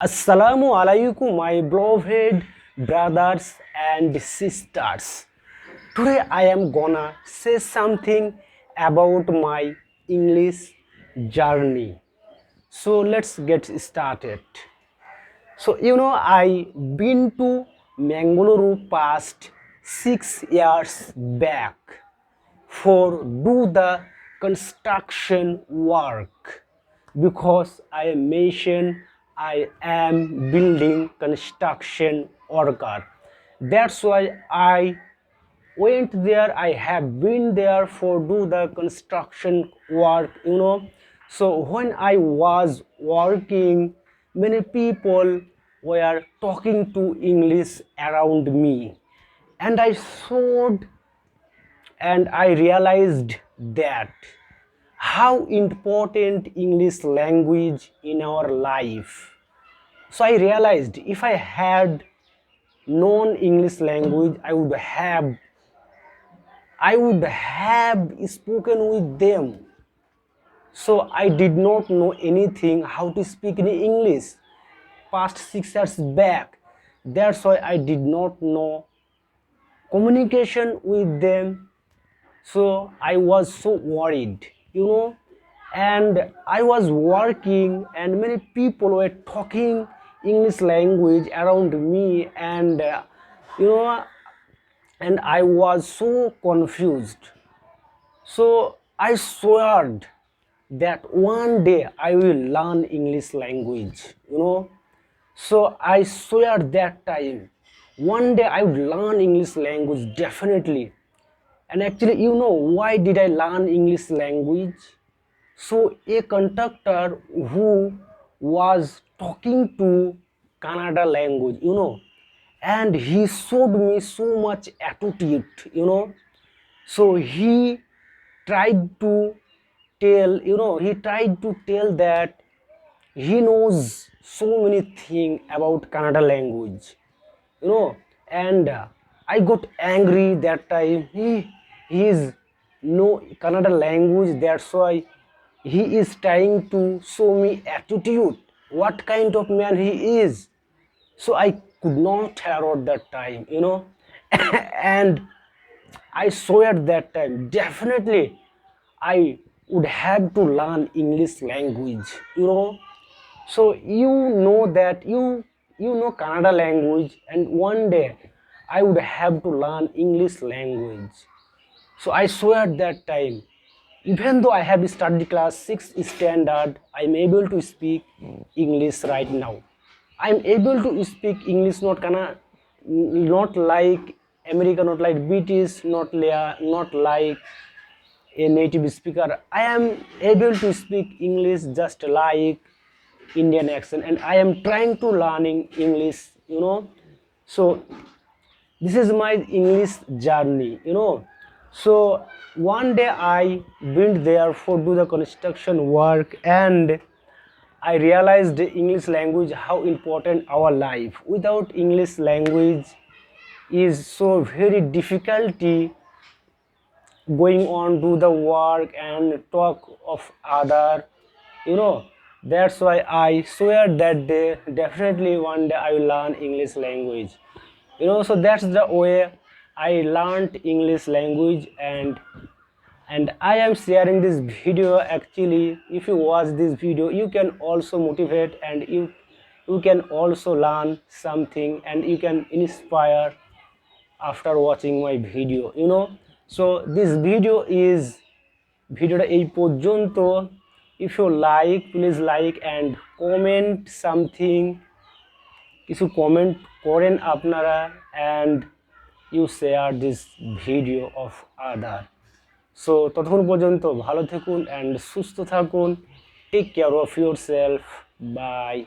Assalamu alaikum, my beloved brothers and sisters. Today I am gonna say something about my English journey. So let's get started. I been to Mangaluru past 6 years back for do the construction work because I mentioned I am building construction worker. That's why I went there. I have been there for do the construction work. So when I was working, many people were talking to English around me, and I realized that how important English language in our life. So I realized if I had known English language, I would have spoken with them. So I did not know anything how to speak in English past 6 years back. That's why I did not know communication with them. So I was so worried, and I was working, and many people were talking English language around me, you know, and I was so confused. So I swore that one day I will learn English language. So I swear that time, one day I would learn English language definitely. And actually, why did I learn English language? So a conductor who was talking to Kannada language, and he showed me so much attitude. So tried to he tried to tell that he knows so many things about Kannada language, and I got angry that time. He is no Kannada language, that's why he is trying to show me attitude. What kind of man he is? So I could not tolerate that time, and I swear that time definitely I would have to learn English language. So that you know Kannada language, and one day I would have to learn English language. So I swear that time, even though I have studied class 6 standard, I'm able to speak English right now. I'm able to speak English, not like American, not like British, not like a native speaker. I am able to speak English just like Indian accent, and I am trying to learning English. So this is my English journey. So one day I went there for do the construction work, and I realized the English language how important our life. Without English language is so very difficulty going on do the work and talk of other. That's why I swear that day definitely one day I will learn English language. So that's the way I learned English language, and I am sharing this video. Actually, if you watch this video, you can also motivate, and you can also learn something, and you can inspire after watching my video. So this ভিডিওটা এই পর্যন্ত. If you like, please like and comment something. কিছু comment করেন আপনারা, and you share this video of other. So ততক্ষণ পর্যন্ত ভালো থাকুন and সুস্থ থাকুন. Take care of yourself. Bye.